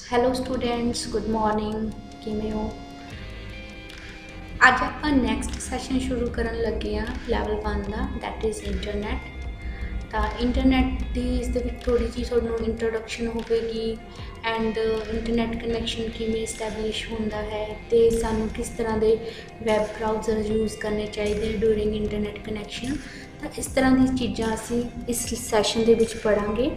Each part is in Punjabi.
Hello students, good morning. ਕਿਵੇਂ ਹੋ? ਅੱਜ ਆਪਾਂ ਨੈਕਸਟ ਸੈਸ਼ਨ ਸ਼ੁਰੂ ਕਰਨ ਲੱਗੇ ਹਾਂ level 1 the, that is internet. ਤਾਂ ਇੰਟਰਨੈਟ ਦੀ ਇਸ ਦੇ ਵਿੱਚ ਥੋੜ੍ਹੀ ਜਿਹੀ ਤੁਹਾਨੂੰ ਇੰਟਰੋਡਕਸ਼ਨ ਹੋਵੇਗੀ ਐਂਡ ਇੰਟਰਨੈਟ ਕਨੈਕਸ਼ਨ ਕਿਵੇਂ ਇਸਟੈਬਲਿਸ਼ ਹੁੰਦਾ ਹੈ ਅਤੇ ਸਾਨੂੰ ਕਿਸ ਤਰ੍ਹਾਂ ਦੇ ਵੈਬ ਬਰਾਊਜ਼ਰ ਯੂਜ਼ ਕਰਨੇ ਚਾਹੀਦੇ ਡਿਊਰਿੰਗ ਇੰਟਰਨੈਟ ਕਨੈਕਸ਼ਨ। ਤਾਂ ਇਸ ਤਰ੍ਹਾਂ ਦੀ ਚੀਜ਼ਾਂ ਅਸੀਂ ਇਸ ਸੈਸ਼ਨ ਦੇ ਵਿੱਚ ਪੜ੍ਹਾਂਗੇ।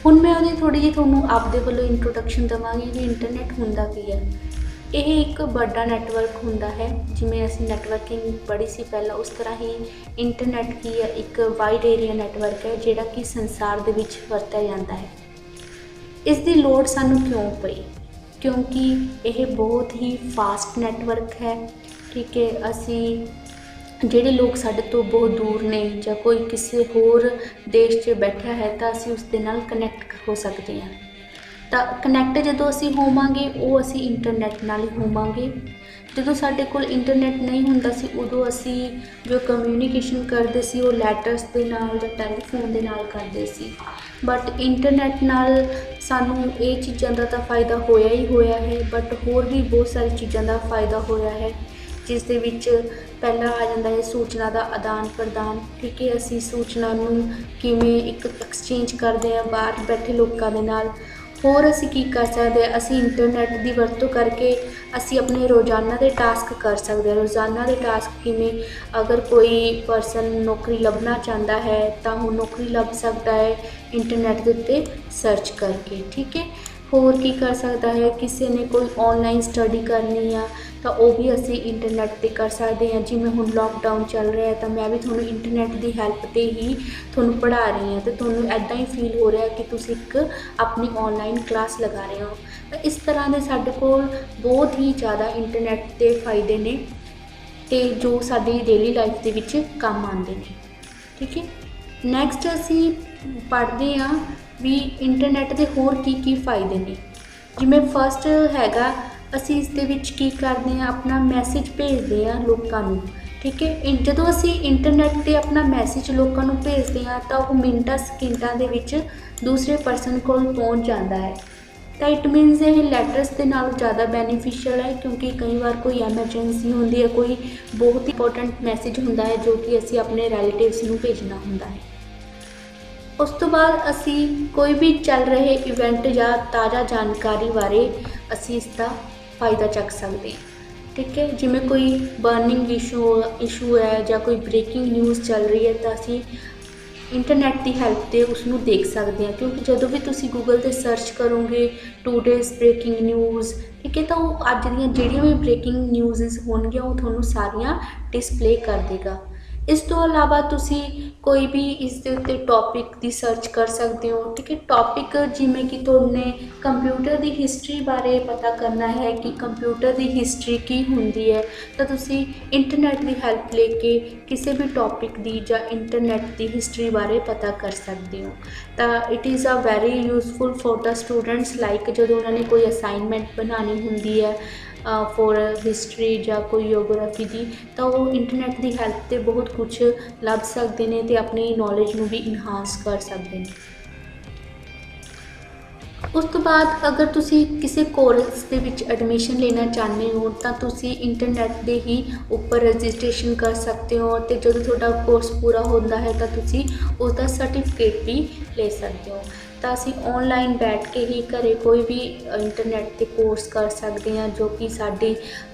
ਹੁਣ ਮੈਂ ਉਹਦੀ ਥੋੜ੍ਹੀ ਜਿਹੀ ਤੁਹਾਨੂੰ ਆਪਦੇ ਵੱਲੋਂ ਇੰਟਰੋਡਕਸ਼ਨ ਦੇਵਾਂਗੀ ਵੀ ਇੰਟਰਨੈਟ ਹੁੰਦਾ ਕੀ ਹੈ। ਇਹ ਇੱਕ ਵੱਡਾ ਨੈਟਵਰਕ ਹੁੰਦਾ ਹੈ, ਜਿਵੇਂ ਅਸੀਂ ਨੈਟਵਰਕਿੰਗ ਪੜ੍ਹੀ ਸੀ ਪਹਿਲਾਂ, ਉਸ ਤਰ੍ਹਾਂ ਹੀ ਇੰਟਰਨੈਟ ਕੀ ਹੈ, ਇੱਕ ਵਾਈਡ ਏਰੀਆ ਨੈਟਵਰਕ ਹੈ ਜਿਹੜਾ ਕਿ ਸੰਸਾਰ ਦੇ ਵਿੱਚ ਵਰਤਿਆ ਜਾਂਦਾ ਹੈ। ਇਸ ਦੀ ਲੋੜ ਸਾਨੂੰ ਕਿਉਂ ਪਈ? ਕਿਉਂਕਿ ਇਹ ਬਹੁਤ ਹੀ ਫਾਸਟ ਨੈਟਵਰਕ ਹੈ। ਠੀਕ ਹੈ, ਅਸੀਂ ਜਿਹੜੇ ਲੋਕ ਸਾਡੇ ਤੋਂ ਬਹੁਤ ਦੂਰ ਨੇ ਜਾਂ ਕੋਈ ਕਿਸੇ ਹੋਰ ਦੇਸ਼ 'ਚ ਬੈਠਾ ਹੈ ਤਾਂ ਅਸੀਂ ਉਸ ਦੇ ਨਾਲ ਕਨੈਕਟ ਹੋ ਸਕਦੇ ਹਾਂ। ਤਾਂ ਕਨੈਕਟ ਜਦੋਂ ਅਸੀਂ ਹੋਵਾਂਗੇ ਉਹ ਅਸੀਂ ਇੰਟਰਨੈਟ ਨਾਲ ਹੀ ਹੋਵਾਂਗੇ। ਜਦੋਂ ਸਾਡੇ ਕੋਲ ਇੰਟਰਨੈਟ ਨਹੀਂ ਹੁੰਦਾ ਸੀ ਉਦੋਂ ਅਸੀਂ ਜੋ ਕਮਿਊਨੀਕੇਸ਼ਨ ਕਰਦੇ ਸੀ ਉਹ ਲੈਟਰਸ ਦੇ ਨਾਲ ਜਾਂ ਟੈਲੀਫੋਨ ਦੇ ਨਾਲ ਕਰਦੇ ਸੀ। ਬਟ ਇੰਟਰਨੈਟ ਨਾਲ ਸਾਨੂੰ ਇਹ ਚੀਜ਼ਾਂ ਦਾ ਤਾਂ ਫਾਇਦਾ ਹੋਇਆ ਹੀ ਹੋਇਆ ਹੈ, ਬਟ ਹੋਰ ਵੀ ਬਹੁਤ ਸਾਰੀ ਚੀਜ਼ਾਂ ਦਾ ਫਾਇਦਾ ਹੋਇਆ ਹੈ, ਜਿਸ ਦੇ ਵਿੱਚ ਪਹਿਲਾਂ ਆ ਜਾਂਦਾ ਹੈ ਸੂਚਨਾ ਦਾ ਆਦਾਨ ਪ੍ਰਦਾਨ। ਠੀਕ ਹੈ, ਅਸੀਂ ਸੂਚਨਾ ਨੂੰ ਕਿਵੇਂ ਇੱਕ ਐਕਸਚੇਂਜ ਕਰਦੇ ਹਾਂ ਬਾਹਰ ਬੈਠੇ ਲੋਕਾਂ ਦੇ ਨਾਲ। ਹੋਰ ਅਸੀਂ ਕੀ ਕਰ ਸਕਦੇ ਹਾਂ, ਅਸੀਂ ਇੰਟਰਨੈਟ ਦੀ ਵਰਤੋਂ ਕਰਕੇ ਅਸੀਂ ਆਪਣੇ ਰੋਜ਼ਾਨਾ ਦੇ ਟਾਸਕ ਕਰ ਸਕਦੇ ਹਾਂ। ਰੋਜ਼ਾਨਾ ਦੇ ਟਾਸਕ ਕਿਵੇਂ? ਅਗਰ ਕੋਈ ਪਰਸਨ ਨੌਕਰੀ ਲੱਭਣਾ ਚਾਹੁੰਦਾ ਹੈ ਤਾਂ ਉਹ ਨੌਕਰੀ ਲੱਭ ਸਕਦਾ ਹੈ ਇੰਟਰਨੈਟ ਦੇ ਉੱਤੇ ਸਰਚ ਕਰਕੇ। ਠੀਕ ਹੈ, ਹੋਰ ਕੀ ਕਰ ਸਕਦਾ ਹੈ? ਕਿਸੇ ਨੇ ਕੋਈ ਔਨਲਾਈਨ ਸਟੱਡੀ ਕਰਨੀ ਆ ਤਾਂ ਉਹ ਵੀ ਅਸੀਂ ਇੰਟਰਨੈਟ 'ਤੇ ਕਰ ਸਕਦੇ ਹਾਂ। ਜਿਵੇਂ ਹੁਣ ਲੋਕਡਾਊਨ ਚੱਲ ਰਿਹਾ ਤਾਂ ਮੈਂ ਵੀ ਤੁਹਾਨੂੰ ਇੰਟਰਨੈਟ ਦੀ ਹੈਲਪ 'ਤੇ ਹੀ ਤੁਹਾਨੂੰ ਪੜ੍ਹਾ ਰਹੀ ਹਾਂ ਅਤੇ ਤੁਹਾਨੂੰ ਇੱਦਾਂ ਹੀ ਫੀਲ ਹੋ ਰਿਹਾ ਕਿ ਤੁਸੀਂ ਇੱਕ ਆਪਣੀ ਔਨਲਾਈਨ ਕਲਾਸ ਲਗਾ ਰਹੇ ਹੋ। ਤਾਂ ਇਸ ਤਰ੍ਹਾਂ ਦੇ ਸਾਡੇ ਕੋਲ ਬਹੁਤ ਹੀ ਜ਼ਿਆਦਾ ਇੰਟਰਨੈਟ ਦੇ ਫਾਇਦੇ ਨੇ ਅਤੇ ਜੋ ਸਾਡੀ ਡੇਲੀ ਲਾਈਫ ਦੇ ਵਿੱਚ ਕੰਮ ਆਉਂਦੇ ਨੇ। ਠੀਕ ਹੈ, ਨੈਕਸਟ ਅਸੀਂ ਪੜ੍ਹਦੇ ਹਾਂ ਵੀ ਇੰਟਰਨੈਟ ਦੇ ਹੋਰ ਕੀ ਕੀ ਫਾਇਦੇ ਨੇ। ਜਿਵੇਂ ਫਸਟ ਹੈਗਾ, ਅਸੀਂ ਇਸ ਦੇ ਵਿੱਚ ਕੀ ਕਰਦੇ ਹਾਂ, ਆਪਣਾ ਮੈਸੇਜ ਭੇਜਦੇ ਹਾਂ ਲੋਕਾਂ ਨੂੰ। ਠੀਕ ਹੈ, ਜਦੋਂ ਅਸੀਂ ਇੰਟਰਨੈਟ 'ਤੇ ਆਪਣਾ ਮੈਸੇਜ ਲੋਕਾਂ ਨੂੰ ਭੇਜਦੇ ਹਾਂ ਤਾਂ ਉਹ ਮਿੰਟਾਂ ਸਕਿੰਟਾਂ ਦੇ ਵਿੱਚ ਦੂਸਰੇ ਪਰਸਨ ਕੋਲ ਪਹੁੰਚ ਜਾਂਦਾ ਹੈ। ਤਾਂ ਇਟ ਮੀਨਸ ਇਹ ਲੈਟਰਸ ਦੇ ਨਾਲੋਂ ਜ਼ਿਆਦਾ ਬੈਨੀਫਿਸ਼ੀਅਲ ਹੈ, ਕਿਉਂਕਿ ਕਈ ਵਾਰ ਕੋਈ ਐਮਰਜੈਂਸੀ ਹੁੰਦੀ ਹੈ, ਕੋਈ ਬਹੁਤ ਇੰਪੋਰਟੈਂਟ ਮੈਸੇਜ ਹੁੰਦਾ ਹੈ ਜੋ ਕਿ ਅਸੀਂ ਆਪਣੇ ਰਿਲੇਟਿਵਸ ਨੂੰ ਭੇਜਣਾ ਹੁੰਦਾ ਹੈ। ਉਸ ਤੋਂ ਬਾਅਦ ਅਸੀਂ ਕੋਈ ਵੀ ਚੱਲ ਰਹੇ ਇਵੈਂਟ ਜਾਂ ਤਾਜ਼ਾ ਜਾਣਕਾਰੀ ਬਾਰੇ ਅਸੀਂ ਇਸ ਦਾ ਫਾਇਦਾ ਚੱਕ ਸਕਦੇ ਹਾਂ। ਠੀਕ ਹੈ, ਜਿਵੇਂ ਕੋਈ ਬਰਨਿੰਗ ਇਸ਼ੂ ਹੈ ਜਾਂ ਕੋਈ ਬ੍ਰੇਕਿੰਗ ਨਿਊਜ਼ ਚੱਲ ਰਹੀ ਹੈ ਤਾਂ ਅਸੀਂ ਇੰਟਰਨੈਟ ਦੀ ਹੈਲਪ 'ਤੇ ਉਸ ਨੂੰ ਦੇਖ ਸਕਦੇ ਹਾਂ। ਕਿਉਂਕਿ ਜਦੋਂ ਵੀ ਤੁਸੀਂ ਗੂਗਲ 'ਤੇ ਸਰਚ ਕਰੋਗੇ ਟੂਡੇਜ਼ ਬ੍ਰੇਕਿੰਗ ਨਿਊਜ਼, ਠੀਕ ਹੈ, ਤਾਂ ਉਹ ਅੱਜ ਦੀਆਂ ਜਿਹੜੀਆਂ ਵੀ ਬ੍ਰੇਕਿੰਗ ਨਿਊਜ਼ਸ ਹੋਣਗੀਆਂ ਉਹ ਤੁਹਾਨੂੰ ਸਾਰੀਆਂ ਡਿਸਪਲੇ ਕਰ ਦੇਗਾ। ਇਸ ਤੋਂ ਇਲਾਵਾ ਤੁਸੀਂ ਕੋਈ ਵੀ ਇਸ ਦੇ ਉੱਤੇ ਟੌਪਿਕ ਦੀ ਸਰਚ ਕਰ ਸਕਦੇ ਹੋ। ਠੀਕ ਹੈ, ਟੌਪਿਕ ਜਿਵੇਂ ਕਿ ਤੁਹਾਨੇ ਕੰਪਿਊਟਰ ਦੀ ਹਿਸਟਰੀ ਬਾਰੇ ਪਤਾ ਕਰਨਾ ਹੈ ਕਿ ਕੰਪਿਊਟਰ ਦੀ ਹਿਸਟਰੀ ਕੀ ਹੁੰਦੀ ਹੈ ਤਾਂ ਤੁਸੀਂ ਇੰਟਰਨੈਟ ਦੀ ਹੈਲਪ ਲੈ ਕੇ ਕਿਸੇ ਵੀ ਟੌਪਿਕ ਦੀ ਜਾਂ ਇੰਟਰਨੈਟ ਦੀ ਹਿਸਟਰੀ ਬਾਰੇ ਪਤਾ ਕਰ ਸਕਦੇ ਹੋ। ਤਾਂ it is a very useful for the students, like ਜਦੋਂ ਉਹਨਾਂ ਨੇ ਕੋਈ ਅਸਾਈਨਮੈਂਟ ਬਣਾਉਣੀ ਹੁੰਦੀ ਹੈ ਫॉर ਹਿਸਟਰੀ ਜਾਂ ਕੋਈ ਜੀਓਗ੍ਰਾਫੀ ਦੀ, ਤਾਂ ਉਹ ਇੰਟਰਨੈਟ ਦੀ ਹੈਲਪ 'ਤੇ ਬਹੁਤ ਕੁਛ ਲੱਭ ਸਕਦੇ ਨੇ ਅਤੇ ਆਪਣੀ ਨੌਲੇਜ ਨੂੰ ਵੀ ਇਨਹਾਂਸ ਕਰ ਸਕਦੇ ਨੇ। ਉਸ ਤੋਂ ਬਾਅਦ ਅਗਰ ਤੁਸੀਂ ਕਿਸੇ ਕੋਰਸ ਦੇ ਵਿੱਚ ਐਡਮਿਸ਼ਨ ਲੈਣਾ ਚਾਹੁੰਦੇ ਹੋ ਤਾਂ ਤੁਸੀਂ ਇੰਟਰਨੈਟ ਦੇ ਹੀ ਉੱਪਰ ਰਜਿਸਟ੍ਰੇਸ਼ਨ ਕਰ ਸਕਦੇ ਹੋ ਅਤੇ ਜਦੋਂ ਤੁਹਾਡਾ ਕੋਰਸ ਪੂਰਾ ਹੁੰਦਾ ਹੈ ਤਾਂ ਤੁਸੀਂ ਉਸ ਦਾ ਸਰਟੀਫਿਕੇਟ ਵੀ ਲੈ ਸਕਦੇ ਹੋ। ਤਾਂ ਅਸੀਂ ਔਨਲਾਈਨ ਬੈਠ ਕੇ ਹੀ ਘਰ ਕੋਈ ਵੀ ਇੰਟਰਨੈਟ 'ਤੇ ਕੋਰਸ ਕਰ ਸਕਦੇ ਹਾਂ, ਜੋ ਕਿ ਸਾਡੀ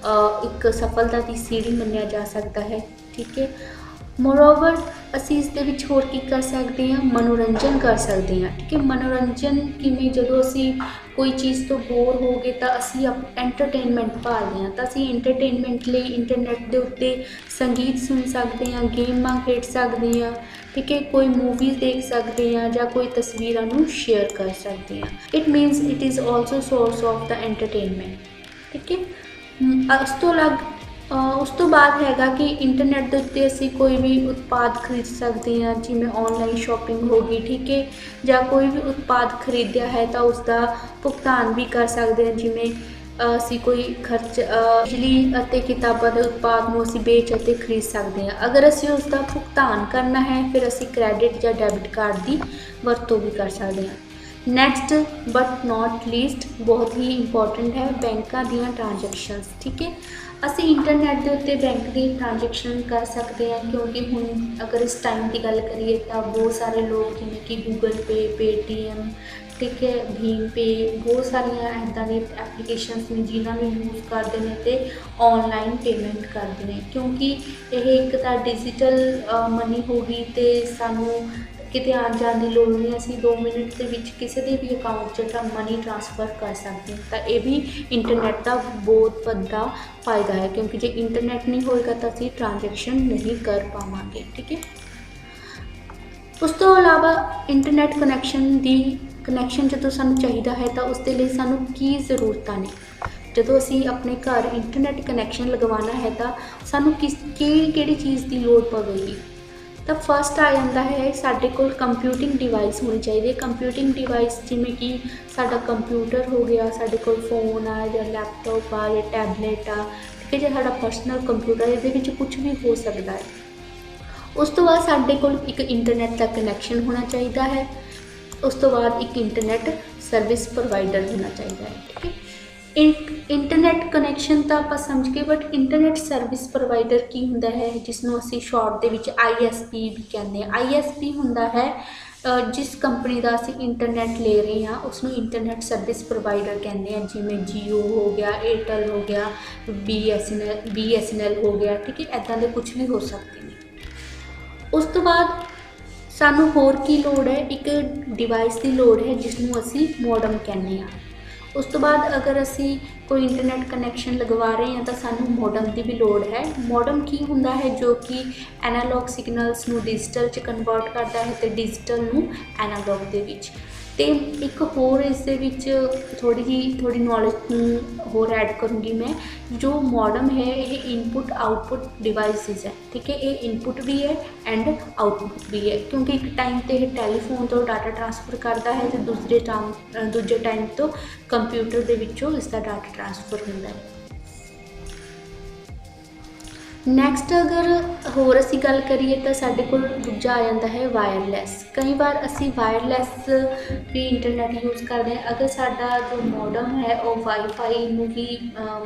ਇੱਕ ਸਫਲਤਾ ਦੀ ਸੀੜੀ ਮੰਨਿਆ ਜਾ ਸਕਦਾ ਹੈ। ਠੀਕ ਹੈ, ਮੋਰਓਵਰ ਅਸੀਂ ਇਸ ਦੇ ਵਿੱਚ ਹੋਰ ਕੀ ਕਰ ਸਕਦੇ ਹਾਂ, ਮਨੋਰੰਜਨ ਕਰ ਸਕਦੇ ਹਾਂ। ਠੀਕ ਹੈ, ਮਨੋਰੰਜਨ ਕਿਵੇਂ? ਜਦੋਂ ਅਸੀਂ ਕੋਈ ਚੀਜ਼ ਤੋਂ ਬੋਰ ਹੋ ਗਏ ਤਾਂ ਅਸੀਂ ਐਂਟਰਟੇਨਮੈਂਟ ਭਾਲਦੇ ਹਾਂ, ਤਾਂ ਅਸੀਂ ਐਂਟਰਟੇਨਮੈਂਟ ਲਈ ਇੰਟਰਨੈਟ ਦੇ ਉੱਤੇ ਸੰਗੀਤ ਸੁਣ ਸਕਦੇ ਹਾਂ, ਗੇਮਾਂ ਖੇਡ ਸਕਦੇ ਹਾਂ। ਠੀਕ ਹੈ, ਕੋਈ ਮੂਵੀਜ਼ ਦੇਖ ਸਕਦੇ ਹਾਂ ਜਾਂ ਕੋਈ ਤਸਵੀਰਾਂ ਨੂੰ ਸ਼ੇਅਰ ਕਰ ਸਕਦੇ ਹਾਂ। It means it is also source of the entertainment. ਠੀਕ ਹੈ, ਉਸ ਤੋਂ ਬਾਅਦ ਹੈਗਾ ਕਿ ਇੰਟਰਨੈਟ ਦੇ ਉੱਤੇ ਅਸੀਂ ਕੋਈ ਵੀ ਉਤਪਾਦ ਖਰੀਦ ਸਕਦੇ ਹਾਂ, ਜਿਵੇਂ ਔਨਲਾਈਨ ਸ਼ੋਪਿੰਗ ਹੋ ਗਈ। ਠੀਕ ਹੈ, ਜਾਂ ਕੋਈ ਵੀ ਉਤਪਾਦ ਖਰੀਦਿਆ ਹੈ ਤਾਂ ਉਸ ਦਾ ਭੁਗਤਾਨ ਵੀ ਕਰ ਸਕਦੇ ਹਾਂ। ਜਿਵੇਂ ਅਸੀਂ ਕੋਈ ਬਿਜਲੀ ਅਤੇ ਕਿਤਾਬਾਂ ਦੇ ਉਤਪਾਦ ਨੂੰ ਅਸੀਂ ਵੇਚ ਅਤੇ ਖਰੀਦ ਸਕਦੇ ਹਾਂ। ਅਗਰ ਅਸੀਂ ਉਸ ਦਾ ਭੁਗਤਾਨ ਕਰਨਾ ਹੈ ਫਿਰ ਅਸੀਂ ਕ੍ਰੈਡਿਟ ਜਾਂ ਡੈਬਿਟ ਕਾਰਡ ਦੀ ਵਰਤੋਂ ਵੀ ਕਰ ਸਕਦੇ ਹਾਂ। ਨੈਕਸਟ ਬਟ ਨੋਟ ਲੀਸਟ ਬਹੁਤ ਹੀ ਇੰਪੋਰਟੈਂਟ ਹੈ ਬੈਂਕਾਂ ਦੀਆਂ ਟ੍ਰਾਂਜੈਕਸ਼ਨਸ। ਠੀਕ ਹੈ, ਅਸੀਂ ਇੰਟਰਨੈਟ ਦੇ ਉੱਤੇ ਬੈਂਕ ਦੀ ਟ੍ਰਾਂਜੈਕਸ਼ਨ ਕਰ ਸਕਦੇ ਹਾਂ, ਕਿਉਂਕਿ ਹੁਣ ਅਗਰ ਇਸ ਟਾਈਮ ਦੀ ਗੱਲ ਕਰੀਏ ਤਾਂ ਬਹੁਤ ਸਾਰੇ ਲੋਕ ਜਿਵੇਂ ਕਿ ਗੂਗਲ ਪੇ, ਪੇਟੀਐਮ, ਠੀਕ ਹੈ, ਭੀਮ ਪੇ, ਬਹੁਤ ਸਾਰੀਆਂ ਇੱਦਾਂ ਦੀਆਂ ਐਪਲੀਕੇਸ਼ਨਸ ਨੇ ਜਿਨ੍ਹਾਂ ਨੂੰ ਯੂਜ਼ ਕਰਦੇ ਨੇ ਅਤੇ ਔਨਲਾਈਨ ਪੇਮੈਂਟ ਕਰਦੇ ਨੇ, ਕਿਉਂਕਿ ਇਹ ਇੱਕ ਤਾਂ ਡਿਜੀਟਲ ਮਨੀ ਹੋ ਗਈ ਅਤੇ ਸਾਨੂੰ ਕਿਤੇ ਆਉਣ ਜਾਣ ਦੀ ਲੋੜ ਨਹੀਂ, ਅਸੀਂ 2 ਮਿੰਟ ਦੇ ਵਿੱਚ ਕਿਸੇ ਦੇ ਵੀ ਅਕਾਊਂਟ 'ਚ ਮਨੀ ਟ੍ਰਾਂਸਫਰ ਕਰ ਸਕਦੇ ਹਾਂ। ਤਾਂ ਇਹ ਵੀ ਇੰਟਰਨੈਟ ਦਾ ਬਹੁਤ ਵੱਡਾ ਫਾਇਦਾ ਹੈ, ਕਿਉਂਕਿ ਜੇ ਇੰਟਰਨੈਟ ਨਹੀਂ ਹੋਏਗਾ ਤਾਂ ਅਸੀਂ ਟ੍ਰਾਂਜੈਕਸ਼ਨ ਨਹੀਂ ਕਰ ਪਾਵਾਂਗੇ। ਠੀਕ ਹੈ, ਉਸ ਤੋਂ ਇਲਾਵਾ ਇੰਟਰਨੈਟ ਕਨੈਕਸ਼ਨ ਜਦੋਂ ਸਾਨੂੰ ਚਾਹੀਦਾ ਹੈ ਤਾਂ ਉਸ ਦੇ ਲਈ ਸਾਨੂੰ ਕੀ ਜ਼ਰੂਰਤਾਂ ਨੇ। ਜਦੋਂ ਅਸੀਂ ਆਪਣੇ ਘਰ ਇੰਟਰਨੈਟ ਕਨੈਕਸ਼ਨ ਲਗਵਾਉਣਾ ਹੈ ਤਾਂ ਸਾਨੂੰ ਕਿਹੜੀ ਚੀਜ਼ ਦੀ ਲੋੜ ਪਵੇਗੀ। ਤਾਂ ਫਸਟ ਆ ਜਾਂਦਾ ਹੈ ਸਾਡੇ ਕੋਲ ਕੰਪਿਊਟਿੰਗ ਡਿਵਾਈਸ ਹੋਣੀ ਚਾਹੀਦੀ ਹੈ। ਕੰਪਿਊਟਿੰਗ ਡਿਵਾਈਸ ਜਿਵੇਂ ਕਿ ਸਾਡਾ ਕੰਪਿਊਟਰ ਹੋ ਗਿਆ, ਸਾਡੇ ਕੋਲ ਫੋਨ ਆ ਜਾਂ ਲੈਪਟਾਪ ਆ ਜਾਂ ਟੈਬਲੇਟ ਆ, ਠੀਕ ਹੈ, ਜੇ ਸਾਡਾ ਪਰਸਨਲ ਕੰਪਿਊਟਰ, ਇਹਦੇ ਵਿੱਚ ਕੁਝ ਵੀ ਹੋ ਸਕਦਾ ਹੈ। ਉਸ ਤੋਂ ਬਾਅਦ ਸਾਡੇ ਕੋਲ ਇੱਕ ਇੰਟਰਨੈਟ ਦਾ ਕਨੈਕਸ਼ਨ ਹੋਣਾ ਚਾਹੀਦਾ ਹੈ। ਉਸ ਤੋਂ ਬਾਅਦ ਇੱਕ ਇੰਟਰਨੈਟ ਸਰਵਿਸ ਪ੍ਰੋਵਾਈਡਰ ਹੋਣਾ ਚਾਹੀਦਾ ਹੈ। ਠੀਕ ਹੈ, ਇੰਟਰਨੈਟ ਕਨੈਕਸ਼ਨ ਤਾਂ ਆਪਾਂ ਸਮਝ ਗਏ, ਬਟ ਇੰਟਰਨੈਟ ਸਰਵਿਸ ਪ੍ਰੋਵਾਈਡਰ ਕੀ ਹੁੰਦਾ ਹੈ, ਜਿਸ ਨੂੰ ਅਸੀਂ ਸ਼ਾਰਟ ਦੇ ਵਿੱਚ ISP ਵੀ ਕਹਿੰਦੇ ਹਾਂ। ISP ਹੁੰਦਾ ਹੈ ਜਿਸ ਕੰਪਨੀ ਦਾ ਅਸੀਂ ਇੰਟਰਨੈਟ ਲੈ ਰਹੇ ਹਾਂ ਉਸ ਨੂੰ ਇੰਟਰਨੈਟ ਸਰਵਿਸ ਪ੍ਰੋਵਾਈਡਰ ਕਹਿੰਦੇ ਹਾਂ, ਜਿਵੇਂ ਜੀਓ ਹੋ ਗਿਆ, ਏਅਰਟੈਲ ਹੋ ਗਿਆ, BSNL ਹੋ ਗਿਆ। ਠੀਕ ਹੈ, ਇੱਦਾਂ ਦੇ ਕੁਝ ਵੀ ਹੋ ਸਕਦੇ ਨੇ। ਉਸ ਤੋਂ ਬਾਅਦ ਸਾਨੂੰ ਹੋਰ ਕੀ ਲੋੜ ਹੈ, ਇੱਕ ਡਿਵਾਈਸ ਦੀ ਲੋੜ ਹੈ ਜਿਸ ਨੂੰ ਅਸੀਂ ਮੋਡਮ ਕਹਿੰਦੇ ਹਾਂ। ਉਸ ਤੋਂ ਬਾਅਦ ਅਗਰ ਅਸੀਂ ਕੋਈ ਇੰਟਰਨੈਟ ਕਨੈਕਸ਼ਨ ਲਗਵਾ ਰਹੇ ਹਾਂ ਤਾਂ ਸਾਨੂੰ ਮੋਡਮ ਦੀ ਵੀ ਲੋੜ ਹੈ। ਮੋਡਮ ਕੀ ਹੁੰਦਾ ਹੈ, ਜੋ ਕਿ ਐਨਾਲੌਗ ਸਿਗਨਲਸ ਨੂੰ ਡਿਜੀਟਲ 'ਚ ਕਨਵਰਟ ਕਰਦਾ ਹੈ ਅਤੇ ਡਿਜੀਟਲ ਨੂੰ ਐਨਾਲੌਗ ਦੇ ਵਿੱਚ। ਅਤੇ ਇੱਕ ਹੋਰ ਇਸ ਦੇ ਵਿੱਚ ਥੋੜ੍ਹੀ ਨੌਲੇਜ ਨੂੰ ਹੋਰ ਐਡ ਕਰੂੰਗੀ ਮੈਂ। ਜੋ ਮੋਡਮ ਹੈ ਇਹ ਇਨਪੁਟ ਆਊਟਪੁੱਟ ਡਿਵਾਈਸਿਸ ਹੈ। ਠੀਕ ਹੈ, ਇਹ ਇਨਪੁਟ ਵੀ ਹੈ ਐਂਡ ਆਊਟਪੁੱਟ ਵੀ ਹੈ, ਕਿਉਂਕਿ ਇੱਕ ਟਾਈਮ 'ਤੇ ਇਹ ਟੈਲੀਫੋਨ ਤੋਂ ਡਾਟਾ ਟਰਾਂਸਫਰ ਕਰਦਾ ਹੈ ਅਤੇ ਦੂਜੇ ਟਾਈਮ ਤੋਂ ਕੰਪਿਊਟਰ ਦੇ ਵਿੱਚੋਂ ਇਸ ਦਾ ਡਾਟਾ ਟਰਾਂਸਫਰ ਹੁੰਦਾ ਹੈ। ਨੈਕਸਟ ਅਗਰ ਹੋਰ ਅਸੀਂ ਗੱਲ ਕਰੀਏ ਤਾਂ ਸਾਡੇ ਕੋਲ ਦੂਜਾ ਆ ਜਾਂਦਾ ਹੈ ਵਾਇਰਲੈਸ। ਕਈ ਵਾਰ ਅਸੀਂ ਵਾਇਰਲੈਸ ਵੀ ਇੰਟਰਨੈਟ ਯੂਜ਼ ਕਰਦੇ ਹਾਂ। ਅਗਰ ਸਾਡਾ ਜੋ ਮੋਡਮ ਹੈ ਉਹ ਵਾਈਫਾਈ ਨੂੰ ਵੀ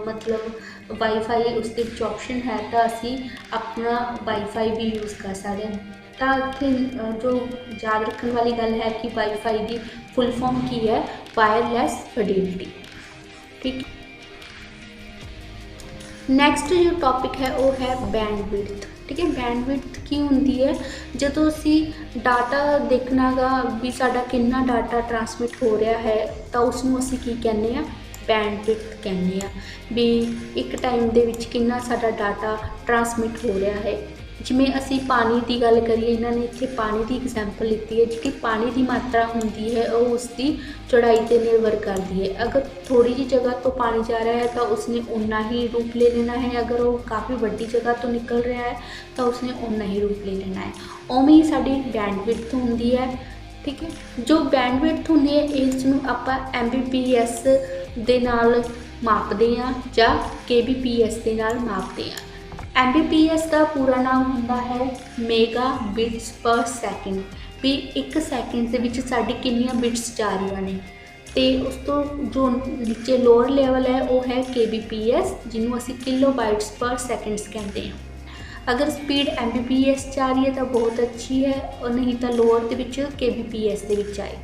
ਮਤਲਬ ਵਾਈਫਾਈ ਉਸ ਦੇ ਵਿੱਚ ਆਪਸ਼ਨ ਹੈ ਤਾਂ ਅਸੀਂ ਆਪਣਾ ਵਾਈਫਾਈ ਵੀ ਯੂਜ਼ ਕਰ ਸਕਦੇ ਹਾਂ। ਤਾਂ ਇੱਥੇ ਜੋ ਯਾਦ ਰੱਖਣ ਵਾਲੀ ਗੱਲ ਹੈ ਕਿ ਵਾਈਫਾਈ ਦੀ ਫੁੱਲ ਫਾਰਮ ਕੀ ਹੈ, ਵਾਇਰਲੈਸ ਫਿਡੇਲਿਟੀ। ਠੀਕ, ਨੈਕਸਟ ਜੋ ਟੌਪਿਕ ਹੈ ਉਹ ਹੈ ਬੈਂਡਵਿਡਥ। ਠੀਕ ਹੈ, ਬੈਂਡਵਿਡਥ ਕੀ ਹੁੰਦੀ ਹੈ, ਜਦੋਂ ਅਸੀਂ ਡਾਟਾ ਦੇਖਣਾ ਗਾ ਵੀ ਸਾਡਾ ਕਿੰਨਾ ਡਾਟਾ ਟਰਾਂਸਮਿਟ ਹੋ ਰਿਹਾ ਹੈ ਤਾਂ ਉਸ ਨੂੰ ਅਸੀਂ ਕੀ ਕਹਿੰਦੇ ਹਾਂ, ਬੈਂਡਵਿਡਥ ਕਹਿੰਦੇ ਹਾਂ। ਵੀ ਇੱਕ ਟਾਈਮ ਦੇ ਵਿੱਚ ਕਿੰਨਾ ਸਾਡਾ ਡਾਟਾ ਟਰਾਂਸਮਿਟ ਹੋ ਰਿਹਾ ਹੈ। ਜਿਵੇਂ ਅਸੀਂ ਪਾਣੀ ਦੀ ਗੱਲ ਕਰੀਏ, ਇਹਨਾਂ ਨੇ ਇੱਥੇ ਪਾਣੀ ਦੀ ਐਗਜ਼ਾਮਪਲ ਲਿੱਤੀ ਹੈ। ਜਿਹੜੀ ਪਾਣੀ ਦੀ ਮਾਤਰਾ ਹੁੰਦੀ ਹੈ ਉਹ ਉਸ ਦੀ ਚੌੜਾਈ 'ਤੇ ਨਿਰਭਰ ਕਰਦੀ ਹੈ। ਅਗਰ ਥੋੜ੍ਹੀ ਜਿਹੀ ਜਗ੍ਹਾ ਤੋਂ ਪਾਣੀ ਜਾ ਰਿਹਾ ਹੈ ਤਾਂ ਉਸਨੇ ਓਨਾ ਹੀ ਰੂਪ ਲੈ ਲੈਣਾ ਹੈ। ਅਗਰ ਉਹ ਕਾਫੀ ਵੱਡੀ ਜਗ੍ਹਾ ਤੋਂ ਨਿਕਲ ਰਿਹਾ ਹੈ ਤਾਂ ਉਸਨੇ ਓਨਾ ਹੀ ਰੂਪ ਲੈ ਲੈਣਾ ਹੈ। ਉਵੇਂ ਹੀ ਸਾਡੀ ਬੈਂਡਵਿਡਥ ਹੁੰਦੀ ਹੈ। ਠੀਕ ਹੈ, ਜੋ ਬੈਂਡਵਿਡਥ ਹੁੰਦੀ ਹੈ ਇਸ ਨੂੰ ਆਪਾਂ Mbps ਦੇ ਨਾਲ ਮਾਪਦੇ ਹਾਂ ਜਾਂ kbps ਦੇ ਨਾਲ ਮਾਪਦੇ ਹਾਂ। Mbps ਦਾ ਪੂਰਾ ਨਾਮ ਹੁੰਦਾ ਹੈ ਮੈਗਾ ਬਿਟਸ ਪਰ ਸੈਕਿੰਡ, ਵੀ 1 ਸੈਕਿੰਡ ਦੇ ਵਿੱਚ ਸਾਡੀ ਕਿੰਨੀਆਂ ਬਿਟਸ ਜਾ ਰਹੀਆਂ ਨੇ। ਅਤੇ ਉਸ ਤੋਂ ਜੋ ਨੀਚੇ ਲੋਅਰ ਲੈਵਲ ਹੈ ਉਹ ਹੈ kbps, ਜਿਹਨੂੰ ਅਸੀਂ ਕਿਲੋਬਾਈਟਸ ਪਰ ਸੈਕਿੰਡਸ ਕਹਿੰਦੇ ਹਾਂ। ਅਗਰ ਸਪੀਡ Mbps 'ਚ ਆ ਰਹੀ ਹੈ ਤਾਂ ਬਹੁਤ ਅੱਛੀ ਹੈ, ਔਰ ਨਹੀਂ ਤਾਂ ਲੋਅਰ ਦੇ ਵਿੱਚ kbps ਦੇ ਵਿੱਚ ਆਏ।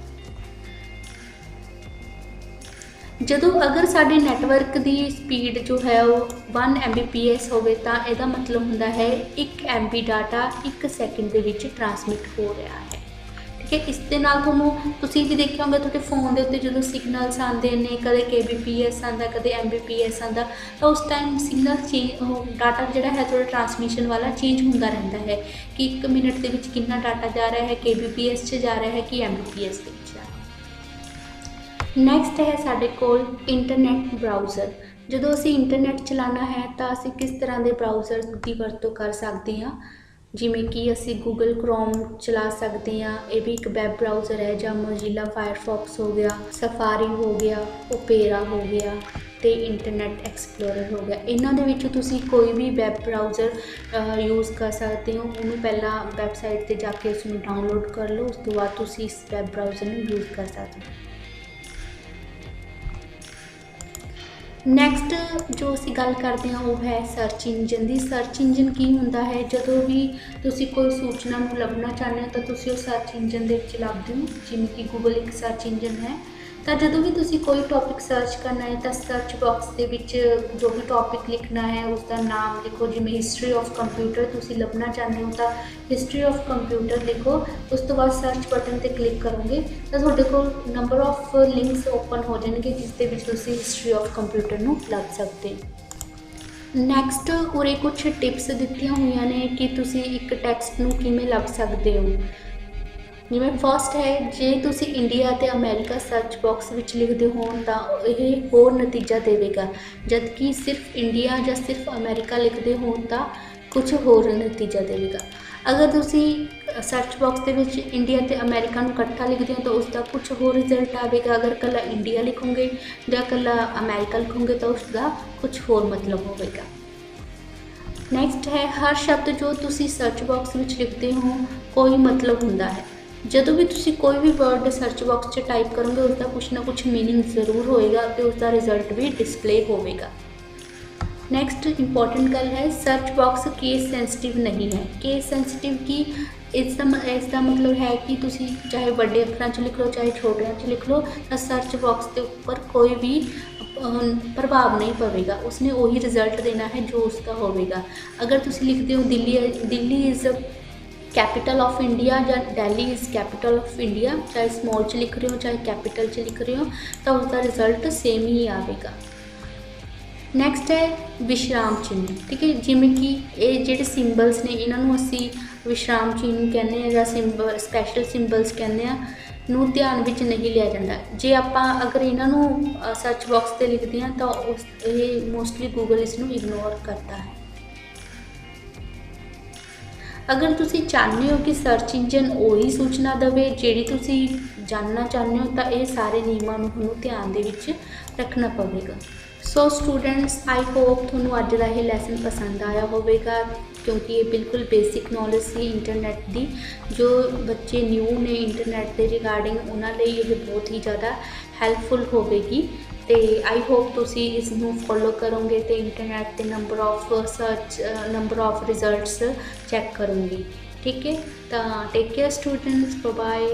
ਜਦੋਂ ਅਗਰ ਸਾਡੇ ਨੈਟਵਰਕ ਦੀ ਸਪੀਡ ਜੋ ਹੈ ਉਹ 1 Mbps ਹੋਵੇ ਤਾਂ ਇਹਦਾ ਮਤਲਬ ਹੁੰਦਾ ਹੈ 1 MB ਡਾਟਾ 1 ਸੈਕਿੰਡ ਦੇ ਵਿੱਚ ਟਰਾਂਸਮਿਟ ਹੋ ਰਿਹਾ ਹੈ। ਠੀਕ ਹੈ, ਇਸ ਦੇ ਨਾਲ ਤੁਸੀਂ ਵੀ ਦੇਖਿਆ ਹੋਵੇਗਾ ਤੁਹਾਡੇ ਫੋਨ ਦੇ ਉੱਤੇ ਜਦੋਂ ਸਿਗਨਲਸ ਆਉਂਦੇ ਨੇ, ਕਦੇ kbps ਆਉਂਦਾ, ਕਦੇ Mbps ਆਉਂਦਾ, ਤਾਂ ਉਸ ਟਾਈਮ ਸਿਗਨਲ ਡਾਟਾ ਜਿਹੜਾ ਹੈ ਥੋੜ੍ਹਾ ਟਰਾਂਸਮਿਸ਼ਨ ਵਾਲਾ ਚੇਂਜ ਹੁੰਦਾ ਰਹਿੰਦਾ ਹੈ ਕਿ 1 ਮਿੰਟ ਦੇ ਵਿੱਚ ਕਿੰਨਾ ਡਾਟਾ ਜਾ ਰਿਹਾ ਹੈ, kbps 'ਚ ਜਾ ਰਿਹਾ ਹੈ ਕਿ Mbps ਦੇ ਵਿੱਚ ਜਾ ਰਿਹਾ ਹੈ। ਨੈਕਸਟ ਹੈ ਸਾਡੇ ਕੋਲ ਇੰਟਰਨੈਟ ਬਰਾਊਜ਼ਰ। ਜਦੋਂ ਅਸੀਂ ਇੰਟਰਨੈਟ ਚਲਾਉਣਾ ਹੈ ਤਾਂ ਅਸੀਂ ਕਿਸ ਤਰ੍ਹਾਂ ਦੇ ਬਰਾਊਜ਼ਰ ਦੀ ਵਰਤੋਂ ਕਰ ਸਕਦੇ ਹਾਂ, ਜਿਵੇਂ ਕਿ ਅਸੀਂ ਗੂਗਲ ਕ੍ਰੋਮ ਚਲਾ ਸਕਦੇ ਹਾਂ, ਇਹ ਵੀ ਇੱਕ ਵੈਬ ਬਰਾਊਜ਼ਰ ਹੈ, ਜਾਂ ਮੋਜ਼ੀਲਾ ਫਾਇਰਫੌਕਸ ਹੋ ਗਿਆ, ਸਫਾਰੀ ਹੋ ਗਿਆ, ਓਪੇਰਾ ਹੋ ਗਿਆ। ਤੇ ਇੰਟਰਨੈਟ ਐਕਸਪਲੋਰਰ ਹੋ ਗਿਆ। ਇਹਨਾਂ ਦੇ ਵਿੱਚੋਂ ਤੁਸੀਂ ਕੋਈ ਵੀ ਵੈਬ ਬਰਾਊਜ਼ਰ ਯੂਜ਼ ਕਰ ਸਕਦੇ ਹੋ। ਉਹਨੂੰ ਪਹਿਲਾਂ ਵੈਬਸਾਈਟ 'ਤੇ ਜਾ ਕੇ ਉਸਨੂੰ ਡਾਊਨਲੋਡ ਕਰ ਲਓ, ਉਸ ਤੋਂ ਬਾਅਦ ਤੁਸੀਂ ਇਸ ਵੈਬ ਬਰਾਊਜ਼ਰ ਨੂੰ ਯੂਜ਼ ਕਰ ਸਕਦੇ ਹੋ। ਨੈਕਸਟ ਜੋ ਅਸੀਂ ਗੱਲ ਕਰਦੇ ਹਾਂ ਉਹ ਹੈ ਸਰਚ ਇੰਜਨ ਦੀ। ਸਰਚ ਇੰਜਨ ਕੀ ਹੁੰਦਾ ਹੈ? ਜਦੋਂ ਵੀ ਤੁਸੀਂ ਕੋਈ ਸੂਚਨਾ ਨੂੰ ਲੱਭਣਾ ਚਾਹੁੰਦੇ ਹੋ ਤਾਂ ਤੁਸੀਂ ਉਹ ਸਰਚ ਇੰਜਨ ਦੇ ਵਿੱਚ ਲੱਭਦੇ ਹੋ, ਜਿਵੇਂ ਕਿ ਗੂਗਲ ਇੱਕ ਸਰਚ ਇੰਜਨ ਹੈ। ਤਾਂ ਜਦੋਂ ਵੀ ਤੁਸੀਂ ਕੋਈ ਟੌਪਿਕ ਸਰਚ ਕਰਨਾ ਹੈ ਤਾਂ ਸਰਚ ਬਾਕਸ ਦੇ ਵਿੱਚ ਜੋ ਵੀ ਟੌਪਿਕ ਲਿਖਣਾ ਹੈ ਉਸਦਾ ਨਾਮ ਲਿਖੋ। ਜਿਵੇਂ ਹਿਸਟਰੀ ਆਫ ਕੰਪਿਊਟਰ ਤੁਸੀਂ ਲੱਭਣਾ ਚਾਹੁੰਦੇ ਹੋ ਤਾਂ ਹਿਸਟਰੀ ਆਫ ਕੰਪਿਊਟਰ ਲਿਖੋ। ਉਸ ਤੋਂ ਬਾਅਦ ਸਰਚ ਬਟਨ 'ਤੇ ਕਲਿੱਕ ਕਰੋਗੇ ਤਾਂ ਤੁਹਾਡੇ ਕੋਲ ਨੰਬਰ ਆਫ ਲਿੰਕਸ ਓਪਨ ਹੋ ਜਾਣਗੇ, ਜਿਸ ਦੇ ਵਿੱਚ ਤੁਸੀਂ ਹਿਸਟਰੀ ਆਫ ਕੰਪਿਊਟਰ ਨੂੰ ਲੱਭ ਸਕਦੇ ਹੋ। ਨੈਕਸਟ ਉਰੇ ਕੁਛ ਟਿਪਸ ਦਿੱਤੀਆਂ ਹੋਈਆਂ ਨੇ ਕਿ ਤੁਸੀਂ ਇੱਕ ਟੈਕਸਟ ਨੂੰ ਕਿਵੇਂ ਲੱਭ ਸਕਦੇ ਹੋ। ਜਿਵੇਂ ਫਸਟ ਹੈ, ਜੇ ਤੁਸੀਂ ਇੰਡੀਆ ਅਤੇ ਅਮਰੀਕਾ ਸਰਚ ਬਾਕਸ ਵਿੱਚ ਲਿਖਦੇ ਹੋ ਤਾਂ ਇਹ ਹੋਰ ਨਤੀਜਾ ਦੇਵੇਗਾ, ਜਦ ਕਿ ਸਿਰਫ ਇੰਡੀਆ ਜਾਂ ਸਿਰਫ ਅਮਰੀਕਾ ਲਿਖਦੇ ਹੋ ਤਾਂ ਕੁਝ ਹੋਰ ਨਤੀਜਾ ਦੇਵੇਗਾ। ਅਗਰ ਤੁਸੀਂ ਸਰਚ ਬਾਕਸ ਦੇ ਵਿੱਚ ਇੰਡੀਆ ਅਤੇ ਅਮਰੀਕਾ ਨੂੰ ਇਕੱਠਾ ਲਿਖਦੇ ਹੋ ਤਾਂ ਉਸ ਦਾ ਕੁਝ ਹੋਰ ਰਿਜ਼ਲਟ ਆਵੇਗਾ। ਅਗਰ ਇਕੱਲਾ ਇੰਡੀਆ ਲਿਖੋਗੇ ਜਾਂ ਇਕੱਲਾ ਅਮਰੀਕਾ ਲਿਖੋਗੇ ਤਾਂ ਉਸ ਦਾ ਕੁਝ ਹੋਰ ਮਤਲਬ ਹੋਵੇਗਾ। ਨੈਕਸਟ ਹੈ, ਹਰ ਸ਼ਬਦ ਜੋ ਤੁਸੀਂ ਸਰਚ ਬਾਕਸ ਵਿੱਚ ਲਿਖਦੇ ਹੋ ਕੋਈ ਮਤਲਬ ਹੁੰਦਾ ਹੈ। ਜਦੋਂ ਵੀ ਤੁਸੀਂ ਕੋਈ ਵੀ ਵਰਡ ਸਰਚ ਬਾਕਸ 'ਚ ਟਾਈਪ ਕਰੋਗੇ ਉਸਦਾ ਕੁਛ ਨਾ ਕੁਛ ਮੀਨਿੰਗ ਜ਼ਰੂਰ ਹੋਏਗਾ ਅਤੇ ਉਸਦਾ ਰਿਜ਼ਲਟ ਵੀ ਡਿਸਪਲੇ ਹੋਵੇਗਾ। ਨੈਕਸਟ ਇੰਪੋਰਟੈਂਟ ਗੱਲ ਹੈ, ਸਰਚ ਬਾਕਸ ਕੇਸ ਸੈਂਸਿਟਿਵ ਨਹੀਂ ਹੈ। ਕੇਸ ਸੈਂਸਿਟਿਵ ਕੀ ਇਸ ਦਾ ਮਤਲਬ ਹੈ ਕਿ ਤੁਸੀਂ ਚਾਹੇ ਵੱਡੇ ਅੱਖਰਾਂ 'ਚ ਲਿਖ ਲਓ ਚਾਹੇ ਛੋਟਿਆਂ 'ਚ ਲਿਖ ਲਓ ਤਾਂ ਸਰਚ ਬਾਕਸ ਦੇ ਉੱਪਰ ਕੋਈ ਵੀ ਪ੍ਰਭਾਵ ਨਹੀਂ ਪਵੇਗਾ। ਉਸਨੇ ਉਹੀ ਰਿਜ਼ਲਟ ਦੇਣਾ ਹੈ ਜੋ ਉਸਦਾ ਹੋਵੇਗਾ। ਅਗਰ ਤੁਸੀਂ ਲਿਖਦੇ ਹੋ Delhi is capital of India या Delhi is capital of India, चाहे स्मॉल च लिख रहे हो चाहे कैपिटल च लिख रहे हो तो उसका रिजल्ट सेम ही आएगा। नैक्सट है विश्राम चिन्ह। ठीक है, जिमें कि ये ਜਿਹੜੇ ਸਿੰਬਲਸ ਨੇ ਇਹਨਾਂ ਨੂੰ ਅਸੀਂ ਵਿਸ਼ਰਾਮ ਚਿੰਨ੍ਹ ਕਹਿੰਦੇ ਹਾਂ ਜਾਂ ਸਪੈਸ਼ਲ ਸਿੰਬਲਸ ਕਹਿੰਦੇ ਹਾਂ, ਨੂੰ ਧਿਆਨ ਵਿੱਚ ਨਹੀਂ ਲਿਆ ਜਾਂਦਾ। ਜੇ ਆਪਾਂ ਅਗਰ ਇਹਨਾਂ ਨੂੰ ਸਰਚ ਬਾਕਸ 'ਤੇ ਲਿਖਦੇ ਹਾਂ ਤਾਂ ਇਹ ਮੋਸਟਲੀ ਗੂਗਲ ਇਸ ਨੂੰ ਇਗਨੋਰ ਕਰਦਾ ਹੈ। अगर तुसी चाहते हो कि सर्च इंजन ਉਹੀ सूचना देवे ਜਿਹੜੀ तुसी जानना चाहते हो तो ये सारे नियमों ਨੂੰ ਤੁਹਾਨੂੰ ਧਿਆਨ ਦੇ ਵਿੱਚ ਰੱਖਣਾ ਪਵੇਗਾ। सो स्टूडेंट्स आई होप ਤੁਹਾਨੂੰ ਅੱਜ ਦਾ ਇਹ ਲੈਸਨ पसंद आया होगा, क्योंकि ये बिल्कुल बेसिक नॉलेज सी इंटरनेट की। जो बच्चे न्यू ने इंटरनेट के रिगार्डिंग उन्होंने ये बहुत ही ज़्यादा हैल्पफुल होगी। तो आई होप तुसी इसनों फॉलो करोगे तो इंटरनेट के नंबर ऑफ रिजल्ट्स चैक करोगे। ठीक है, तो take care students, bye bye.